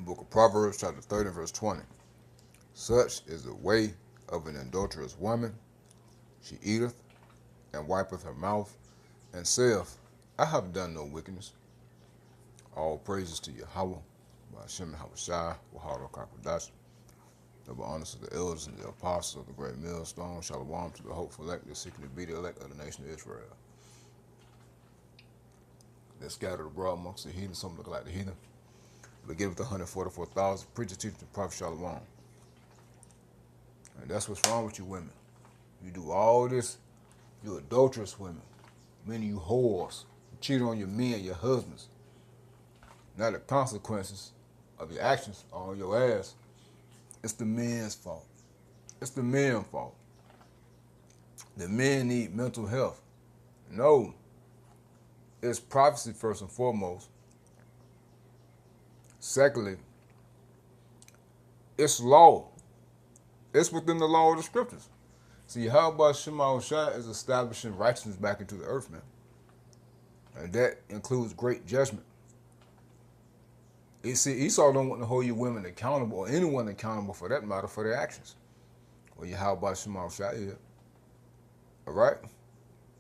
The book of Proverbs, chapter 30, verse 20. Such is the way of an adulterous woman. She eateth and wipeth her mouth, and saith, I have done no wickedness. All praises to Yahweh, by Hashem Yahushai, Wahara Kakodash. Double honors to the elders and the apostles of the great millstone. Shalom to the hopeful elect, the seeking to be the elect of the nation of Israel. They're scattered abroad amongst the heathen, some look like the heathen. But give it 144,000, preacher, teacher, and prophet Shalom. And that's what's wrong with you women. You do all this, you adulterous women. Many you whores. You cheat on your men, your husbands. Now the consequences of your actions are on your ass. It's the men's fault. It's the men's fault. The men need mental health. No. It's prophecy first and foremost. Secondly, it's law. It's within the law of the scriptures. See, how about Shema Shai is establishing righteousness back into the earth, man. And that includes great judgment. You see, Esau don't want to hold you women accountable, or anyone accountable for that matter, for their actions. Well, you how about Shema Shai here? All right?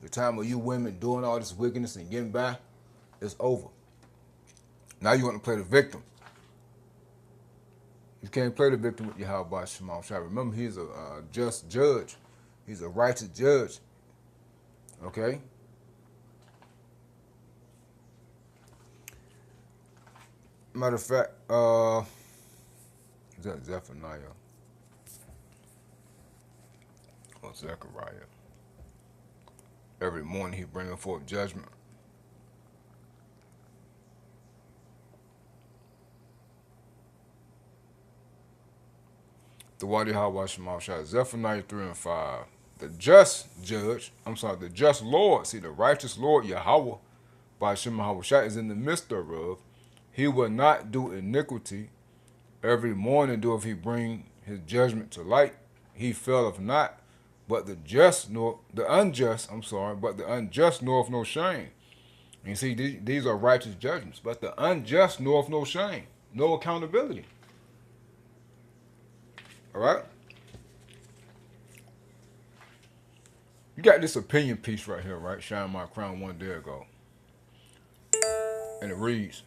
The time of you women doing all this wickedness and getting by is over. Now you want to play the victim. You can't play the victim with Yahweh Shema Shai. Remember, he's a just judge. He's a righteous judge. Okay? Matter of fact, is that Zephaniah or Zechariah? Every morning he bringing forth judgment. The Wadi Hawa Shema Shai, Zephaniah 3 and 5. The just Lord, see the righteous Lord Yahweh by Shema Hawashai is in the midst thereof. He will not do iniquity. Every morning doeth he bring his judgment to light. He faileth not, but the unjust knoweth no shame. And you see, these are righteous judgments, but the unjust knoweth no shame, no accountability. All right? You got this opinion piece right here, right? Shine My Crown one day ago. And it reads,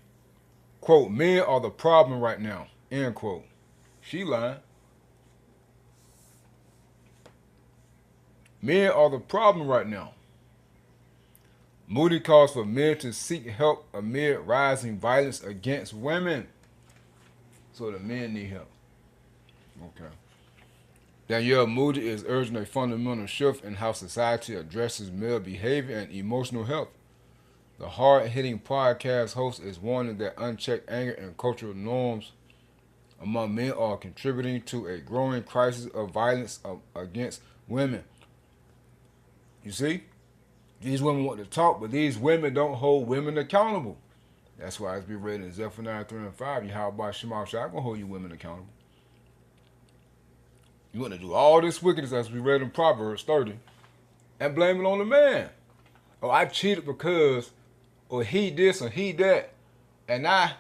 quote, men are the problem right now, end quote. She lying. Men are the problem right now. Moody calls for men to seek help amid rising violence against women. So the men need help. Okay. Danielle Moody is urging a fundamental shift in how society addresses male behavior and emotional health. The hard-hitting podcast host is warning that unchecked anger and cultural norms among men are contributing to a growing crisis of violence against women. You see? These women want to talk, but these women don't hold women accountable. That's why it's be read in Zephaniah 3 and 5. Yahweh Shema Shai, I'm going to hold you women accountable. You want to do all this wickedness as we read in Proverbs 30 and blame it on the man. Oh, I cheated because, or he this or he that. And I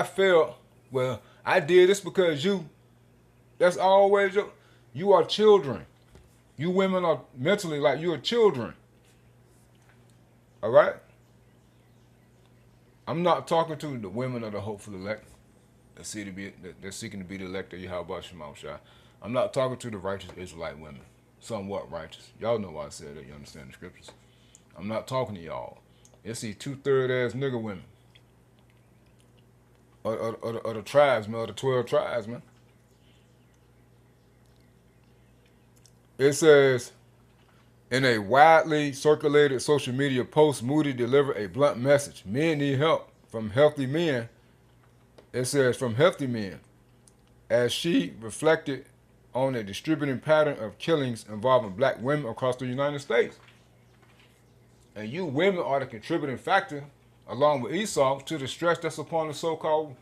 felt, I did this because you. That's always you are children. You women are mentally like you are children. All right? I'm not talking to the women of the hopeful elect that they're seeking to be the elect of Yahweh Shema Shai. I'm not talking to the righteous Israelite women, somewhat righteous. Y'all know why I said that. You understand the scriptures. I'm not talking to y'all. It's these 2/3 ass nigger women. Or the tribes, man, or the 12 tribes, man. It says, in a widely circulated social media post, Moody delivered a blunt message. Men need help from healthy men. It says, from healthy men. As she reflected on a distributing pattern of killings involving black women across the United States. And you women are the contributing factor, along with Esau, to the stress that's upon the so-called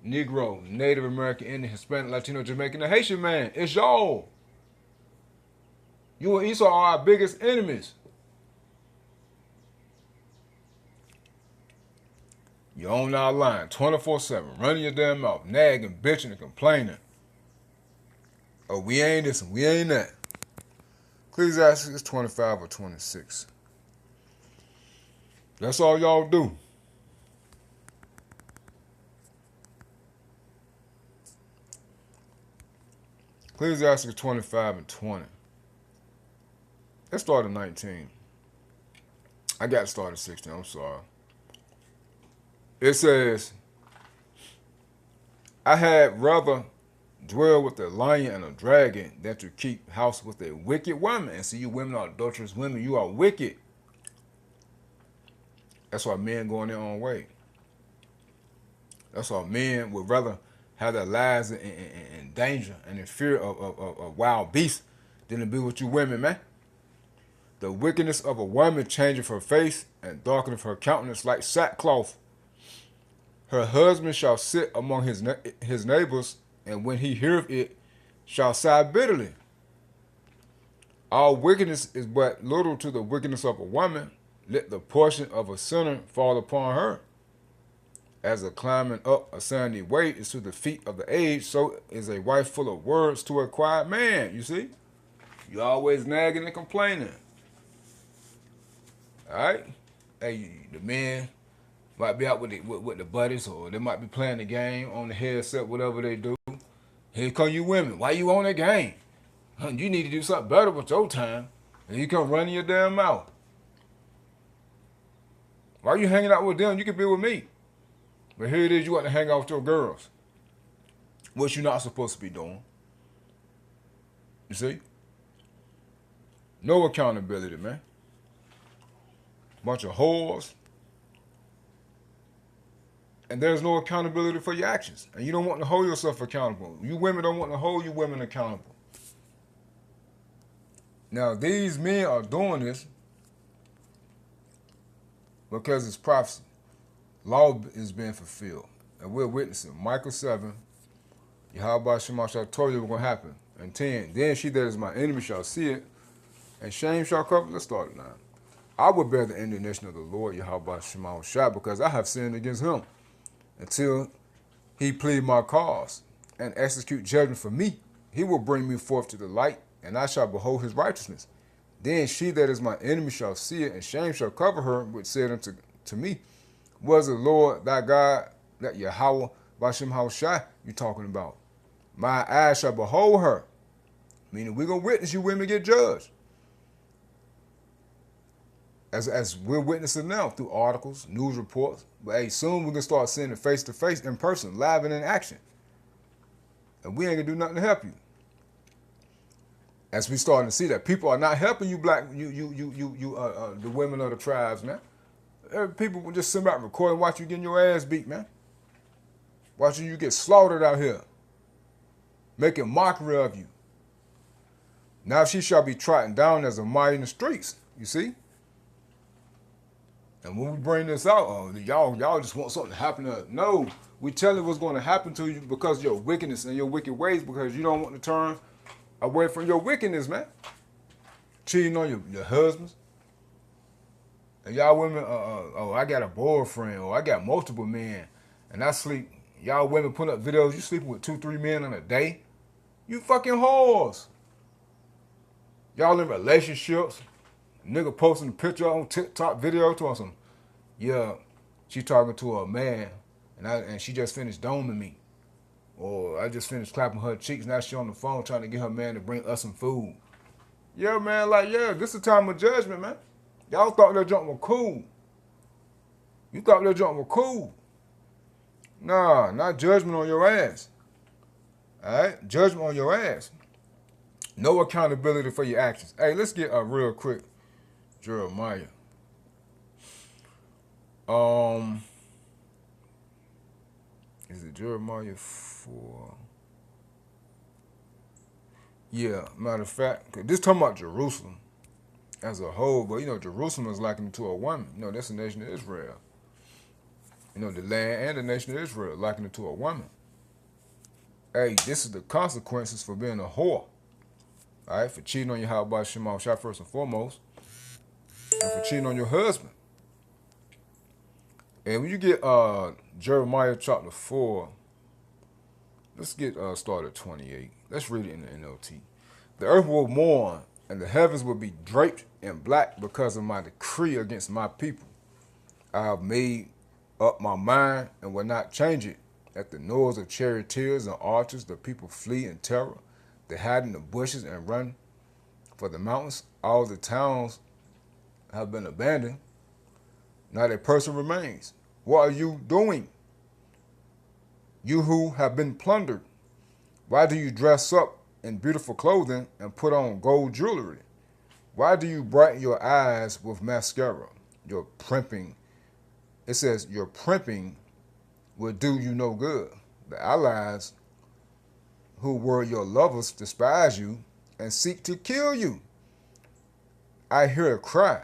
Negro, Native American, Indian, Hispanic, Latino, Jamaican, and Haitian man. It's y'all. You and Esau are our biggest enemies. You're on our line 24/7, running your damn mouth, nagging, bitching, and complaining. Oh, we ain't this and we ain't that. Ecclesiastes 25 or 26. That's all y'all do. Ecclesiastes 25 and 20. Let's start at 19. I got to start at 16. I'm sorry. It says, I had rather dwell with a lion and a dragon than to keep house with a wicked woman. And see, you women are adulterous women. You are wicked. That's why men go on their own way. That's why men would rather have their lives in danger and in fear of wild beasts than to be with you women, man. The wickedness of a woman changeth her face and darkeneth her countenance like sackcloth. Her husband shall sit among his neighbors, and when he heareth it, shall sigh bitterly. All wickedness is but little to the wickedness of a woman. Let the portion of a sinner fall upon her. As a climbing up a sandy way is to the feet of the aged, so is a wife full of words to a quiet man. You see? You always nagging and complaining. Alright? Hey, the men might be out with the buddies, or they might be playing the game on the headset, whatever they do. Here come you women. Why you on that game? You need to do something better with your time. And you come running your damn mouth. Why you hanging out with them? You can be with me. But here it is, you want to hang out with your girls. What you're not supposed to be doing. You see? No accountability, man. Bunch of whores. And there's no accountability for your actions. And you don't want to hold yourself accountable. You women don't want to hold you women accountable. Now, these men are doing this because it's prophecy. Law is being fulfilled. And we're witnessing. Micah 7, Yahweh Shema shall told you what's going to happen. And 10, then she that is my enemy shall see it, and shame shall cover. Let's start at 9. I will bear the indignation of the Lord, Yahweh Shema Shah, because I have sinned against him, until he plead my cause and execute judgment for me. He will bring me forth to the light, and I shall behold his righteousness. Then she that is my enemy shall see it, and shame shall cover her, which said unto me, was the Lord thy God, that Yahweh Bashem Haushai you talking about? My eyes shall behold her. Meaning we're going to witness you women get judged. As we're witnessing now through articles, news reports. But hey, soon we're going to start seeing it face to face, in person, live and in action. And we ain't going to do nothing to help you. As we starting to see that people are not helping you the women of the tribes, man. People will just sit back and record and watch you getting your ass beat, man. Watching you get slaughtered out here. Making mockery of you. Now she shall be trodden down as a mite in the streets, you see? And when we bring this out, y'all just want something to happen to us. No, we tell you what's going to happen to you because of your wickedness and your wicked ways, because you don't want to turn away from your wickedness, man. Cheating on your husbands. And y'all women, I got a boyfriend, or I got multiple men, and I sleep. Y'all women put up videos, you sleeping with 2-3 men in a day. You fucking whores. Y'all in relationships. Nigga posting a picture on TikTok video to some, yeah, she talking to a man, and she just finished doming me. Or I just finished clapping her cheeks, now she on the phone trying to get her man to bring us some food. Yeah, man, this is the time of judgment, man. Y'all thought that junk was cool. You thought that junk was cool. Nah, not judgment on your ass. Alright? Judgment on your ass. No accountability for your actions. Hey, let's get a real quick Jeremiah. Is it Jeremiah 4? Yeah, matter of fact, cause this talking about Jerusalem as a whole, but Jerusalem is likened to a woman. That's the nation of Israel. The land and the nation of Israel likened to a woman. Hey, this is the consequences for being a whore. All right, for cheating on your house by Shema Shah first and foremost, and for cheating on your husband. And when you get Jeremiah chapter 4, let's get started at 28. Let's read it in the NLT. The earth will mourn, and the heavens will be draped in black because of my decree against my people. I have made up my mind and will not change it. At the noise of charioteers and archers, the people flee in terror. They hide in the bushes and run for the mountains. All the towns have been abandoned. Not a person remains. What are you doing? You who have been plundered. Why do you dress up in beautiful clothing and put on gold jewelry? Why do you brighten your eyes with mascara? Your primping, it says, your primping will do you no good. The allies who were your lovers despise you and seek to kill you. I hear a cry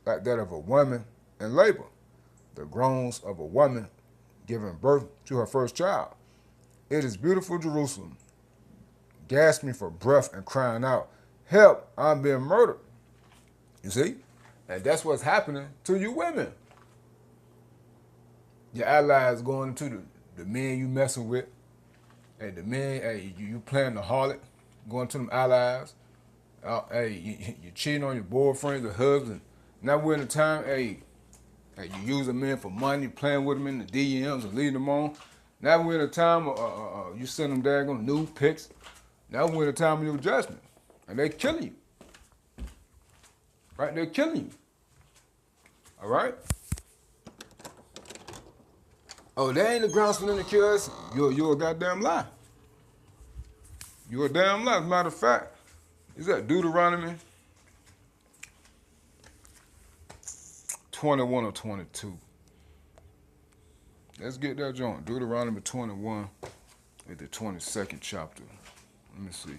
like that of a woman in labor, the groans of a woman giving birth to her first child. It is beautiful Jerusalem, gasping for breath and crying out, help, I'm being murdered. You see? And that's what's happening to you women. Your allies going to the men you messing with, and the men, hey, you playing the harlot, going to them allies. Hey, you cheating on your boyfriend or husband. Now we're in a time, hey, you use a man for money, playing with them in the DMs and leading them on. Now we're in a time you send them daggone nude pics. Now we're in a time of your judgment, and they're killing you. Right? They're killing you. All right? Oh, that ain't the grounds for them to kill us. You're a goddamn lie. You're a damn lie. As a matter of fact, is that Deuteronomy 21 or 22? Let's get that joint. Deuteronomy 21 at the 22nd chapter. Let me see.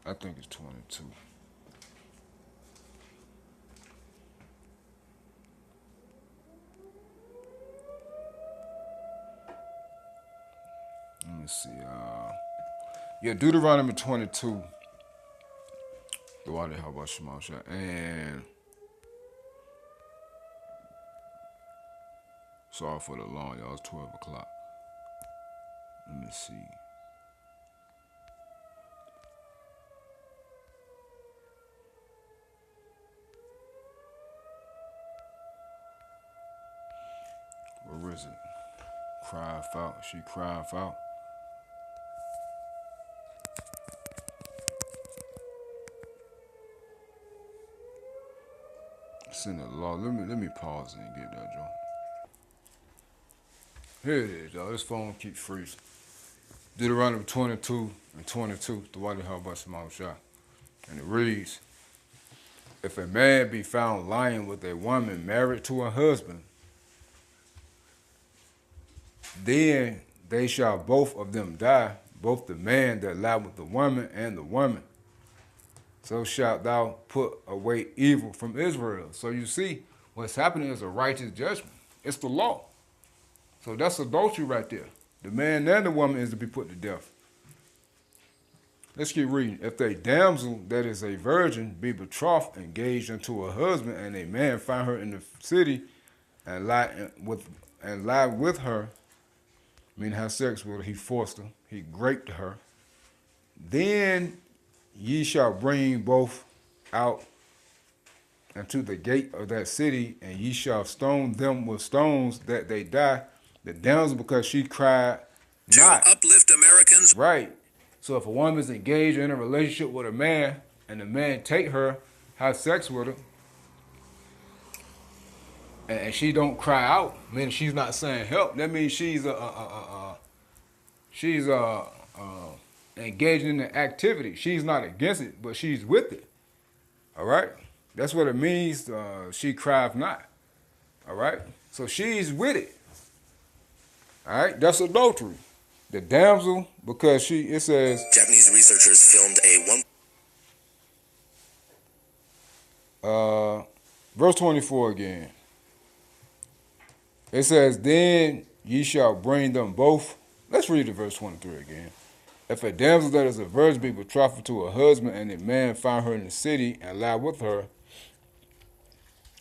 I think it's 22. Let me see. Yeah, Deuteronomy 22. The water, how about Shema Shah? And sorry for the long, y'all. It's 12 o'clock. Let me see. Where is it? Cry out. She cried out. It's in the law. Let me pause and get that joint. Here it is, y'all. This phone keeps freezing. Deuteronomy 22 and 22. The water, how about Shema Shah? And it reads, if a man be found lying with a woman married to a husband, then they shall both of them die, both the man that lie with the woman and the woman. So shalt thou put away evil from Israel. So you see, what's happening is a righteous judgment. It's the law. So that's adultery right there. The man and the woman is to be put to death. Let's keep reading. If a damsel that is a virgin be betrothed, engaged unto a husband, and a man find her in the city and lie with her, meaning have sex with her, he forced her, he raped her, then ye shall bring both out unto the gate of that city, and ye shall stone them with stones that they die. The damsel, because she cried not. To uplift Americans. Right. So if a woman is engaged in a relationship with a man, and the man take her, have sex with her, and she don't cry out, meaning she's not saying help, that means she's engaging in the activity. She's not against it, but she's with it. All right? That's what it means, she cried not. All right? So she's with it. All right? That's adultery. The damsel, because it says... Japanese researchers filmed verse 24 again. It says, then ye shall bring them both. Let's read the verse 23 again. If a damsel that is a virgin be betrothed to a husband, and a man find her in the city and lie with her,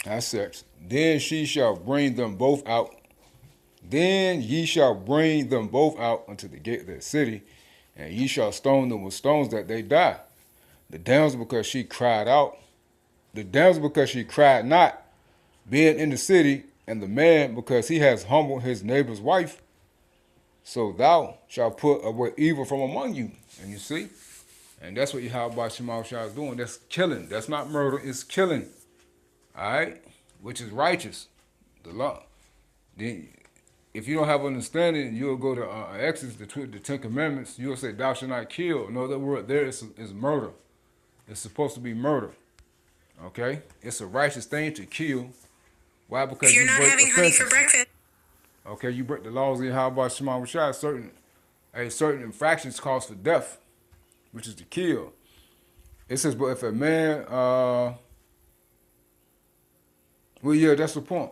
have sex, then she shall bring them both out. Then ye shall bring them both out unto the gate of the city, and ye shall stone them with stones that they die. The damsel because she cried out, the damsel because she cried not, being in the city, and the man because he has humbled his neighbor's wife. So thou shalt put away evil from among you. And you see? And that's what Yahweh Shema Shah is doing. That's killing. That's not murder. It's killing. All right? Which is righteous. The law. Then, if you don't have understanding, you'll go to Exodus, the Ten Commandments. You'll say, thou shalt not kill. No, the word there is murder. It's supposed to be murder. Okay? It's a righteous thing to kill. Why? Because if you're not having honey for breakfast. Okay, you break the laws of Yahweh Shema Shah. Certain infractions cause for death, which is to kill. It says, but if a man, well, yeah, that's the point.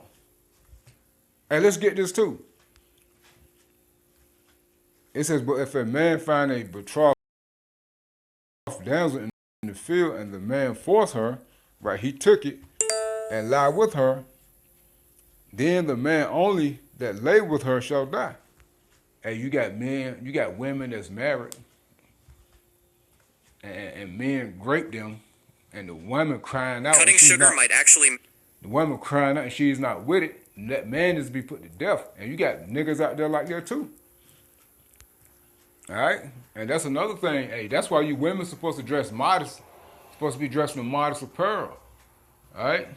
Hey, let's get this too. It says, but if a man find a betrothed damsel in the field, and the man force her, right, he took it and lie with her, then the man only that lay with her shall die. Hey, you got women that's married, and men grape them, and the woman crying out. Cutting sugar might actually. The woman crying out and she's not with it, and that man is to be put to death. And you got niggas out there like that too. All right? And that's another thing. Hey, that's why you women supposed to dress modest. Supposed to be dressed in modest apparel. All right?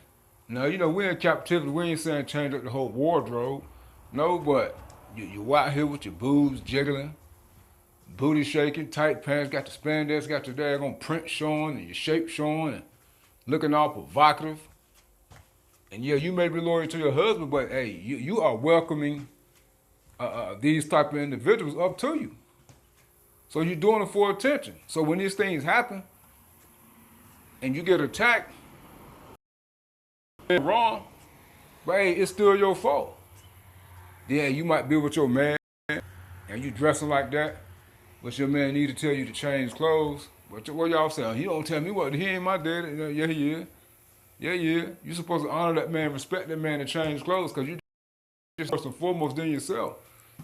Now, you know, we're in captivity. We ain't saying change up the whole wardrobe. No, but you out here with your boobs jiggling, booty shaking, tight pants, got the spandex, got your daggone print showing, and your shape showing, and looking all provocative. And yeah, you may be loyal to your husband, but hey, you are welcoming these type of individuals up to you. So you're doing it for attention. So when these things happen, and you get attacked, wrong, but hey, it's still your fault. Yeah, you might be with your man, and you dressing like that, but your man need to tell you to change clothes. But what y'all saying? He don't tell me what. He ain't my daddy. Yeah, he is. Yeah. You supposed to honor that man, respect that man, and change clothes, because you just first and foremost than yourself.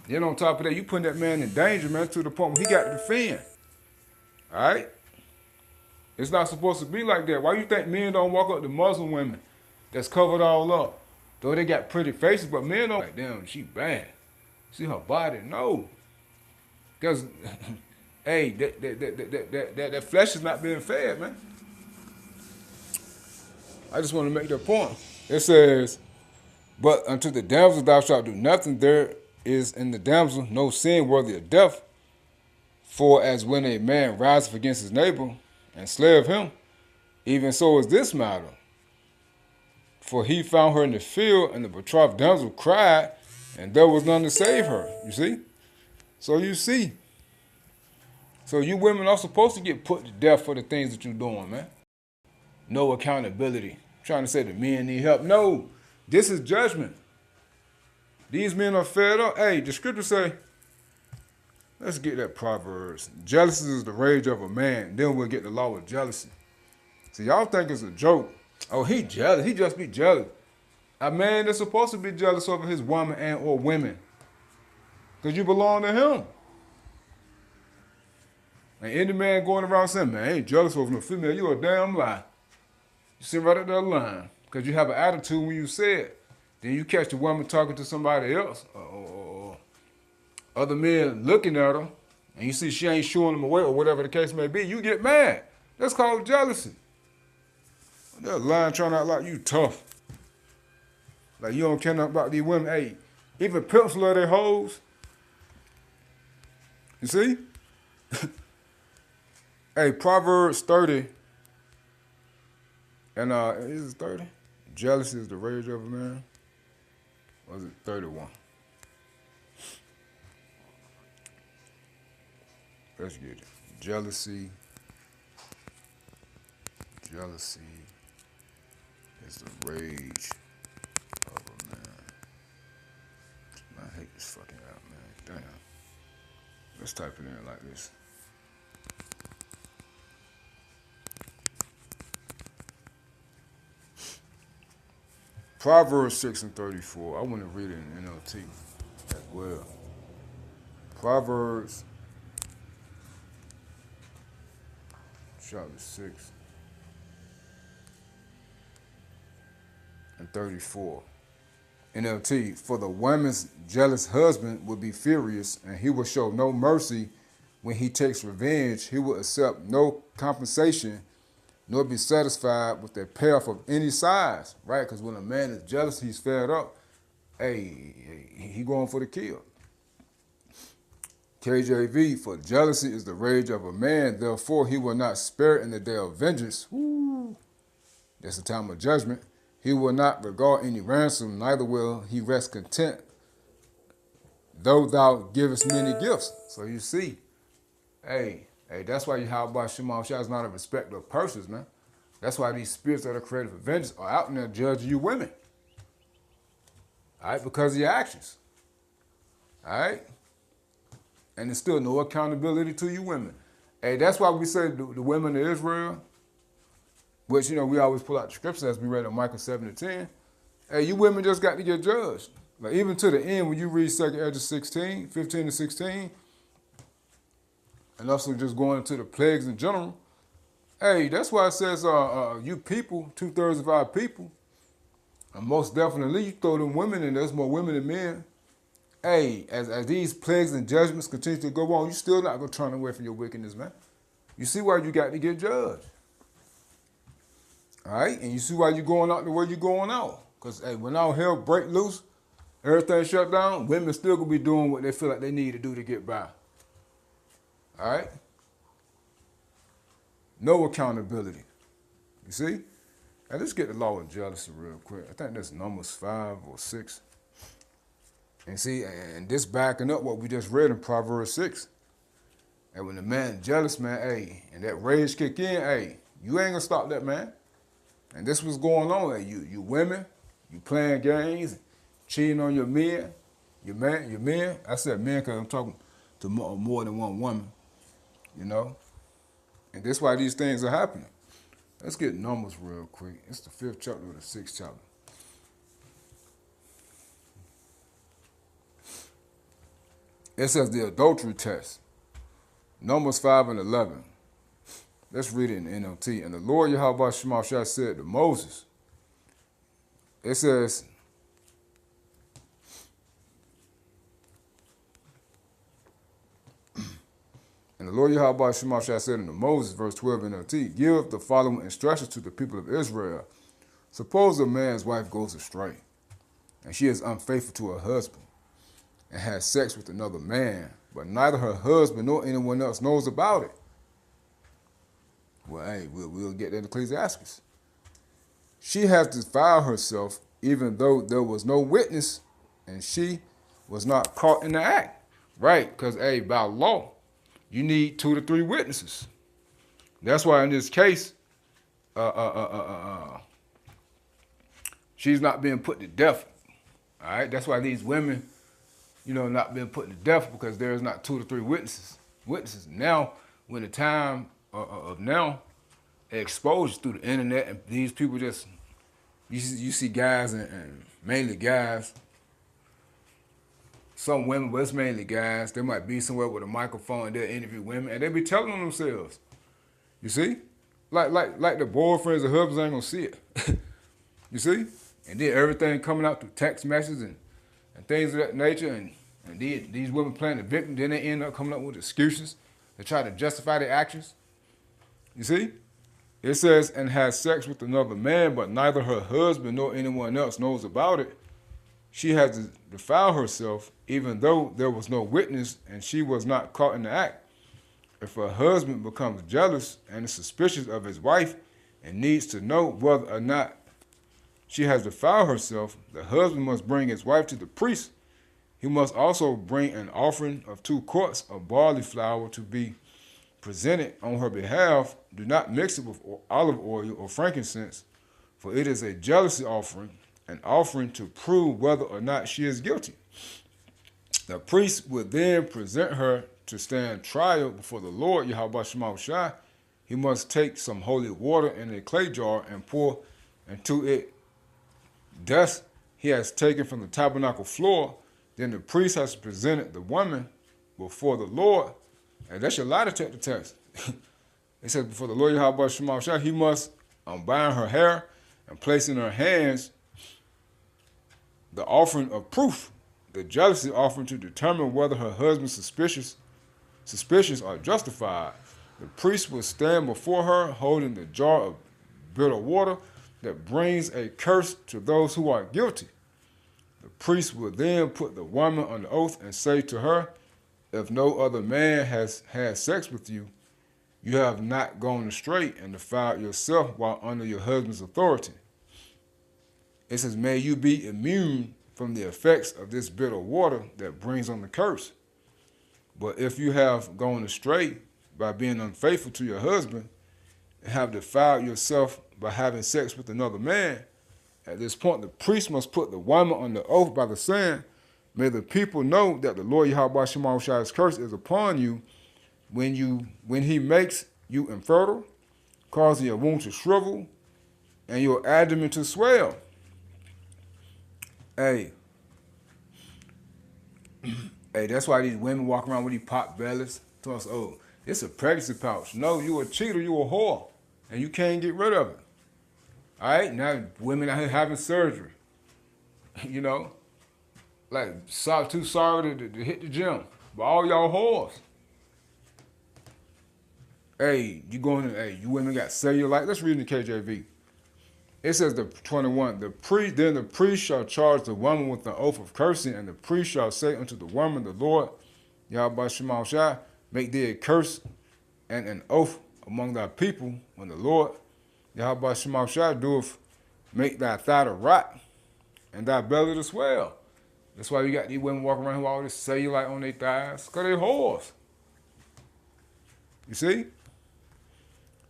Then on top of that, you putting that man in danger, man, to the point where he got to defend. All right? It's not supposed to be like that. Why you think men don't walk up to Muslim women that's covered all up? Though they got pretty faces, but men don't like, damn, she bad. See her body? No. Because, hey, that flesh is not being fed, man. I just want to make that point. It says, but unto the damsel thou shalt do nothing. There is in the damsel no sin worthy of death. For as when a man riseth against his neighbor and slayeth him, even so is this matter. For he found her in the field, and the betrothed damsel cried, and there was none to save her. You see? So you see. So you women are supposed to get put to death for the things that you're doing, man. No accountability. Trying to say the men need help. No, this is judgment. These men are fed up. Hey, the scripture say, let's get that Proverbs. Jealousy is the rage of a man. Then we'll get the law of jealousy. See, y'all think it's a joke. Oh, he jealous. He just be jealous. A man is supposed to be jealous over his woman and or women, because you belong to him. And any man going around saying, man, I ain't jealous over no female, you a damn lie. You sit right at that line, because you have an attitude when you say it. Then you catch the woman talking to somebody else, or other men looking at her, and you see she ain't showing them away, or whatever the case may be, you get mad. That's called jealousy. That line trying to act like you tough. Like you don't care nothing about these women. Hey, even pimps love their hoes. You see? Hey, Proverbs 30, and is it 30? Jealousy is the rage of a man. Or is it 31? Let's get it. Jealousy is the rage of a man. this fucking out, man. Damn. Let's type it in like this. Proverbs 6:34. I want to read it in NLT as well. Proverbs chapter 6:34. NLT, for the woman's jealous husband will be furious, and he will show no mercy when he takes revenge. He will accept no compensation, nor be satisfied with the payoff of any size, right? Because when a man is jealous, he's fed up. Hey, he going for the kill. KJV, for jealousy is the rage of a man, therefore he will not spare in the day of vengeance. Woo. That's the time of judgment. He will not regard any ransom, neither will he rest content, though thou givest many gifts. So you see, hey, that's why Yahweh Shema Shah is not a respecter of persons, man. That's why these spirits that are created for vengeance are out there judging you women. All right, because of your actions. All right? And there's still no accountability to you women. Hey, that's why we say the women of Israel, which, you know, we always pull out the scriptures as we read in Micah 7:10. Hey, you women just got to get judged. Like, even to the end, when you read 2 Ezra 16, 15 to 16, and also just going into the plagues in general, hey, that's why it says, you people, 2/3 of our people, and most definitely you throw them women in, there's more women than men. Hey, as these plagues and judgments continue to go on, you still not going to turn away from your wickedness, man. You see why you got to get judged. All right? And you see why you're going out the way you're going out. Because, hey, when all hell break loose, everything shut down, women still going to be doing what they feel like they need to do to get by. All right? No accountability. You see? Now, let's get the law of jealousy real quick. I think that's Numbers 5 or 6. And see, and this backing up what we just read in Proverbs 6. And when the man jealous, man, hey, and that rage kick in, hey, you ain't gonna stop that, man. And this was going on. Hey, you women, you playing games, cheating on your men, your men. I said men because I'm talking to more than one woman, you know. And that's why these things are happening. Let's get Numbers real quick. It's the 5th chapter of the 6th chapter. It says the adultery test. Numbers 5:11. Let's read it in NLT. And the Lord Yahweh Shema Shah said to Moses, it says, and the Lord Yahweh Shema Shah said unto Moses, verse 12 NLT, give the following instructions to the people of Israel. Suppose a man's wife goes astray, and she is unfaithful to her husband, and has sex with another man, but neither her husband nor anyone else knows about it. Well, hey, we'll get that in Ecclesiastes. She has defiled herself, even though there was no witness, and she was not caught in the act. Right, because, hey, by law, you need 2 to 3 witnesses. That's why in this case, she's not being put to death. All right, that's why these women, you know, not being put to death, because there is not 2 to 3 witnesses. Now, when the time of now, exposure through the internet, and these people just, you see guys and mainly guys, some women, but it's mainly guys. They might be somewhere with a microphone and they'll interview women, and they be telling on themselves. You see, like the boyfriends and husbands ain't gonna see it. You see, and then everything coming out through text messages and things of that nature, and these women playing the victim, then they end up coming up with excuses to try to justify their actions. You see, it says, and has sex with another man, but neither her husband nor anyone else knows about it. She has defiled herself, even though there was no witness and she was not caught in the act. If her husband becomes jealous and is suspicious of his wife and needs to know whether or not she has defiled herself, the husband must bring his wife to the priest. He must also bring an offering of 2 quarts of barley flour to be presented on her behalf. Do not mix it with olive oil or frankincense, for it is a jealousy offering, an offering to prove whether or not she is guilty. The priest would then present her to stand trial before the Lord Yahweh Shema Shai. He must take some holy water in a clay jar and pour into it dust he has taken from the tabernacle floor. Then the priest has presented the woman before the Lord. And that's your lie detector test. It says before the Lord Yahweh Shema Shai, he must unbind her hair and place in her hands the offering of proof, the jealousy offering to determine whether her husband's suspicions are justified. The priest will stand before her holding the jar of bitter water that brings a curse to those who are guilty. The priest will then put the woman on the oath and say to her, if no other man has had sex with you, you have not gone astray and defiled yourself while under your husband's authority. It says, may you be immune from the effects of this bitter water that brings on the curse. But if you have gone astray by being unfaithful to your husband and have defiled yourself by having sex with another man, at this point the priest must put the woman on the oath by the saying, may the people know that the Lord Yahweh Shema Shai's curse is upon you when he makes you infertile, causing your womb to shrivel and your abdomen to swell. Hey, that's why these women walk around with these pot bellies. To us, oh, it's a pregnancy pouch. No, you a cheater, you a whore, and you can't get rid of it. All right, now women out here having surgery. You know, like too sorry to hit the gym, but all y'all whores. Hey, you going? Hey, you women got cellulite. Let's read in the KJV. It says the 21. The priest shall charge the woman with the oath of cursing, and the priest shall say unto the woman, the Lord Yahweh Shema Shai, make thee a curse and an oath among thy people, when the Lord Yahweh Shema Shai doeth make thy thigh to rot and thy belly to swell. That's why you got these women walking around with all this cellulite on their thighs, because they're whores. You see?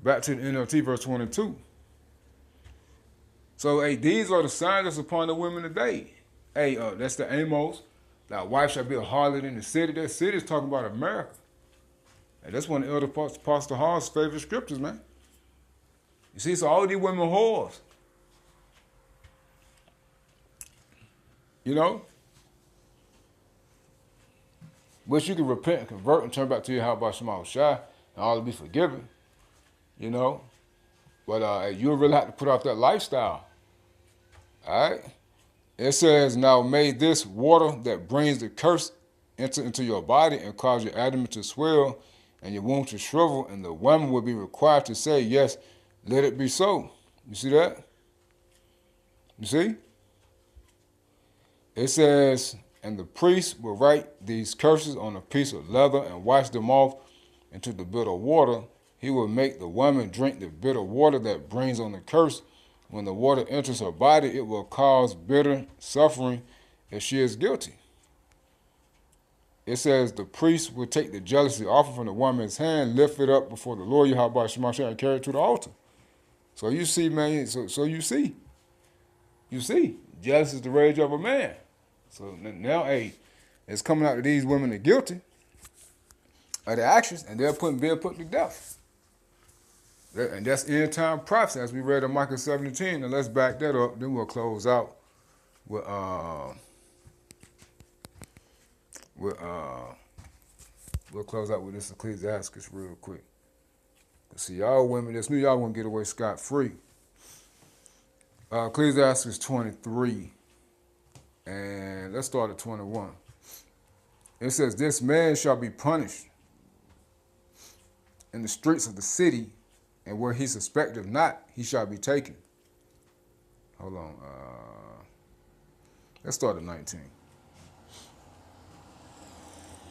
Back to the NLT, verse 22. So, hey, these are the signs that's upon the women today. Hey, that's the Amos. Thy wife shall be a harlot in the city. That city is talking about America. And that's one of Elder Pastor Hall's favorite scriptures, man. You see, so all these women are whores. You know? Wish you could repent and convert and turn back to your house by Shema Shai and all to be forgiven. You know? But you'll really have to put off that lifestyle. All right? It says, now may this water that brings the curse enter into your body and cause your abdomen to swell and your womb to shrivel, and the woman will be required to say, yes, let it be so. You see that? You see? It says, and the priest will write these curses on a piece of leather and wash them off into the bitter water. He will make the woman drink the bitter water that brings on the curse. When the water enters her body, it will cause bitter suffering if she is guilty. It says the priest will take the jealousy offering from the woman's hand, lift it up before the Lord Yahweh Shema Shai, and carry it to the altar. So you see, man, so you see. You see, jealousy is the rage of a man. So now, hey, it's coming out that these women are guilty of the actions, and they're being put to death. And that's end time prophecy, as we read in Micah 17. And let's back that up. Then we'll close out with we'll close out with this Ecclesiastes real quick. See, y'all women, this knew y'all wouldn't get away scot-free. Ecclesiastes 23, and let's start at 21. It says, this man shall be punished in the streets of the city, and where he suspecteth not, he shall be taken. Hold on. Let's start at 19.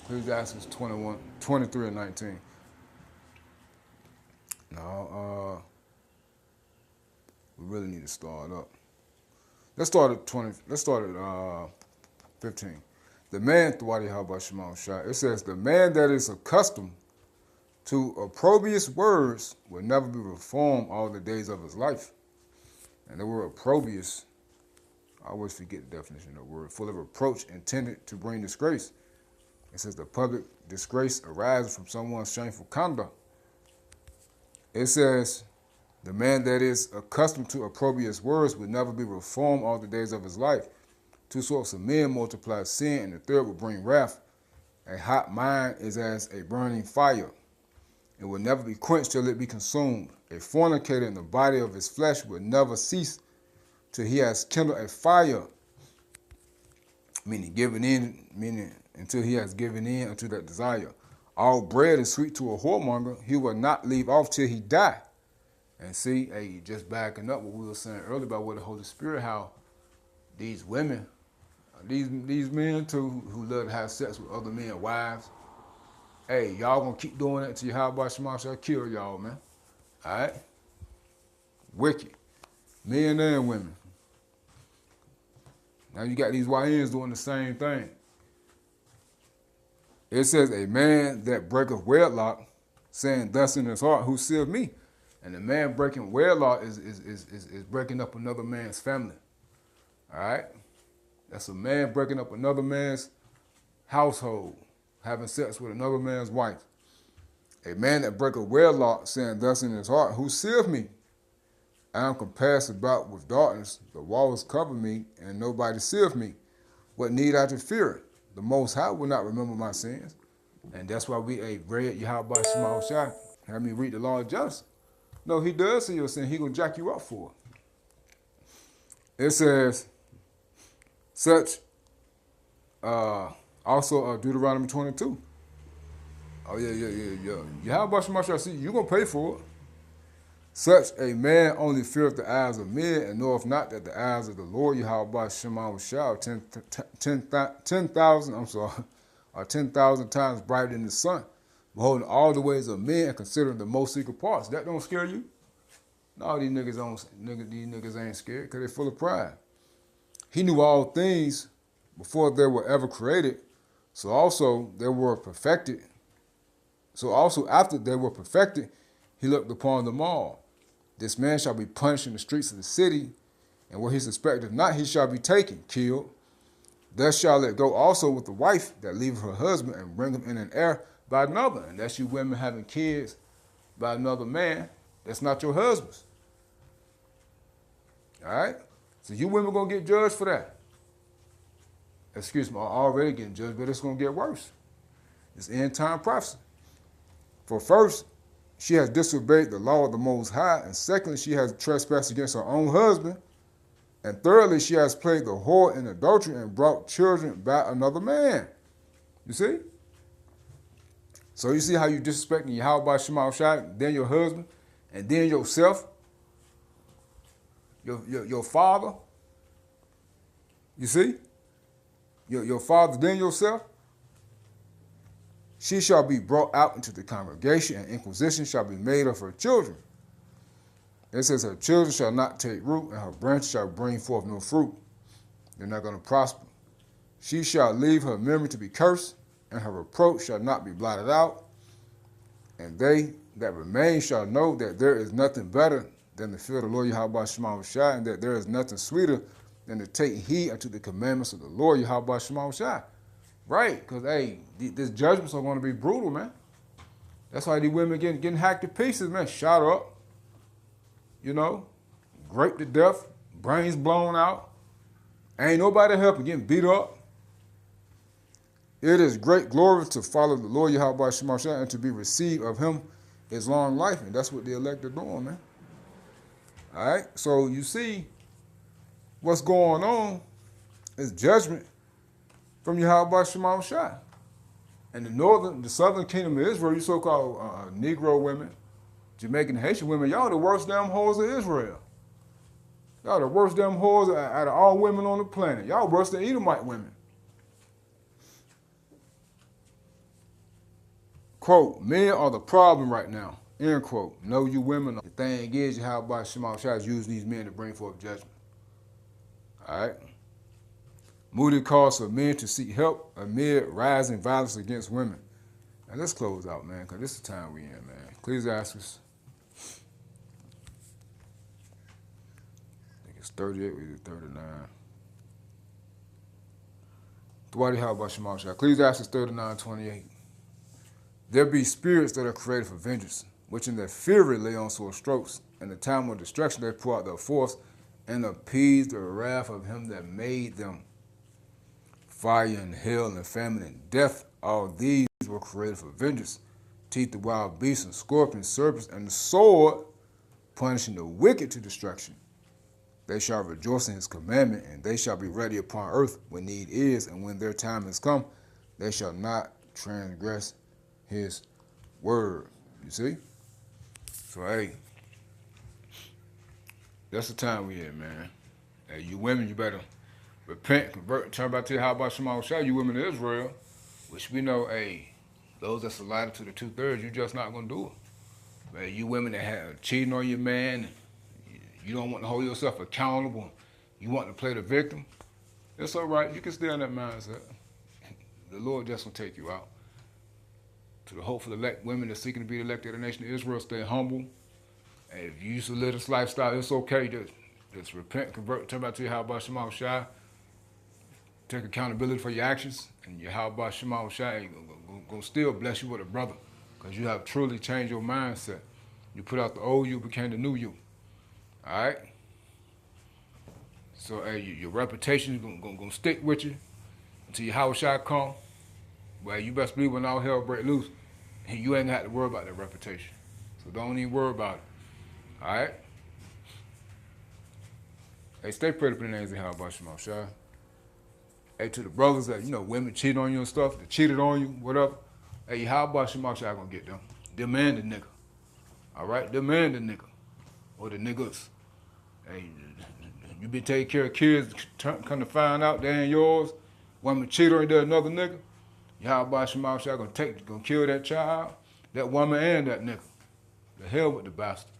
Ecclesiastes 21, 23 and 19. No, we really need to start up. Let's start at 20. Let's start at 15. The man, it says, the man that is accustomed to opprobrious words will never be reformed all the days of his life. And the word opprobrious, I always forget the definition of the word, full of reproach intended to bring disgrace. It says the public disgrace arises from someone's shameful conduct. It says the man that is accustomed to opprobrious words will never be reformed all the days of his life. Two sorts of men multiply sin, and the third will bring wrath. A hot mind is as a burning fire. It will never be quenched till it be consumed. A fornicator in the body of his flesh will never cease till he has kindled a fire, meaning until he has given in unto that desire. All bread is sweet to a whoremonger. He will not leave off till he die. And see, hey, just backing up what we were saying earlier about what the Holy Spirit, how these women, these men too, who love to have sex with other men's wives, hey, y'all gonna keep doing that till Yahweh Shema shall kill y'all, man. All right? Wicked. Men and women. Now you got these YNs doing the same thing. It says, a man that breaketh wedlock, saying thus in his heart, who seeth me? And the man breaking wedlock is breaking up another man's family. All right? That's a man breaking up another man's household, having sex with another man's wife. A man that breaketh wedlock, saying thus in his heart, who seeth me? I am compassed about with darkness, the walls cover me, and nobody seeth me. What need I to fear? The Most High will not remember my sins. And that's why we read Yahweh Shema Shai. Have me read the law of justice. No, he does see your sin. He gonna jack you up for it. It says, such, also Deuteronomy 22. Oh, yeah. Yahweh Shema Shai, see, you gonna pay for it. Such a man only feareth the eyes of men, and knoweth not that the eyes of the Lord Yahweh Shema Shai 10,000, are 10,000 times brighter than the sun, beholding all the ways of men and considering the most secret parts. That don't scare you? No, these niggas ain't scared because they're full of pride. He knew all things before they were ever created, so also they were perfected. So also after they were perfected, he looked upon them all. This man shall be punished in the streets of the city, and where he suspected not, he shall be taken, killed. Thus shall it go also with the wife that leaveth her husband and bring him in an heir by another. And that's you women having kids by another man that's not your husband's. All right? So you women going to get judged for that. Excuse me, are already getting judged, but it's going to get worse. It's end time prophecy. For first, she has disobeyed the law of the Most High, and secondly, she has trespassed against her own husband, and thirdly, she has played the whore in adultery and brought children by another man. You see? So you see how you disrespecting Yahweh Shema Shai, then your husband, and then yourself, your father. You see? Your father, then yourself. She shall be brought out into the congregation, and inquisition shall be made of her children. It says her children shall not take root, and her branches shall bring forth no fruit. They're not going to prosper. She shall leave her memory to be cursed, and her reproach shall not be blotted out. And they that remain shall know that there is nothing better than to fear the Lord Yahweh Shema Shai, and that there is nothing sweeter than to take heed unto the commandments of the Lord Yahweh Shema Shai. Right, because, hey, these judgments are going to be brutal, man. That's why these women getting hacked to pieces, man. Shot up, you know, raped to death, brains blown out. Ain't nobody helping, getting beat up. It is great glory to follow the Lord Yahweh Shema Shai and to be received of him is long life. And that's what the elect are doing, man. All right, so you see what's going on is judgment from Yahweh Shema Shai. And the southern kingdom of Israel, you so-called Negro women, Jamaican and Haitian women, y'all the worst damn whores of Israel. Y'all the worst damn whores out of all women on the planet. Y'all worse than Edomite women. Quote, men are the problem right now. End quote. No, you women. The thing is, Yahweh Shema Shai is using these men to bring forth judgment. All right? Moody calls for men to seek help amid rising violence against women. Now let's close out, man, because this is the time we in, man. Ecclesiastes. I think it's 38, we do 39. Dwight Howard Shemashah. Ecclesiastes 39:28. There be spirits that are created for vengeance, which in their fury lay on sore strokes. In the time of destruction they pour out their force and appease the wrath of him that made them. Fire and hell and famine and death, all these were created for vengeance. Teeth of wild beasts and scorpions, serpents, and the sword, punishing the wicked to destruction. They shall rejoice in his commandment, and they shall be ready upon earth when need is, and when their time is come, they shall not transgress his word. You see? So, hey, that's the time we in, man. Hey, you women, you better repent, convert, turn back to how about Shema Shah, you women of Israel, which we know, hey, those that's allotted to the 2/3, you just not gonna do it. Man, you women that have cheating on your man, you don't want to hold yourself accountable, you want to play the victim, it's all right. You can stay in that mindset. The Lord just will take you out. To the hopeful elect women that seeking to be elected of the nation of Israel, stay humble. And if you used to live this lifestyle, it's okay. Just repent, convert, turn back to your Yahweh Shema Shai. Take accountability for your actions, and your Yahweh Shema Shai gonna still bless you with a brother, because you have truly changed your mindset. You put out the old you, became the new you. All right. So, hey, your reputation is gonna stick with you until your Yahweh Shai come. Well, you best believe when all hell break loose, you ain't gonna have to worry about that reputation. So don't even worry about it. All right? Hey, stay prayed up in the names of Yahweh Shema Shai. Hey, to the brothers that, women cheat on you and stuff, that cheated on you, whatever. Hey, Yahweh Shema Shai gonna get them. Demand the nigga. All right? Demand the nigga. Or the niggas. Hey, you been taking care of kids, come to find out they ain't yours. Woman cheat on you, there's another nigga. Yahweh Shema Shai gonna kill that child, that woman, and that nigga. The hell with the bastard.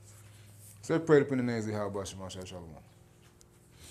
Stay prayed up in the names of Yahweh Shema Shai. Shalom.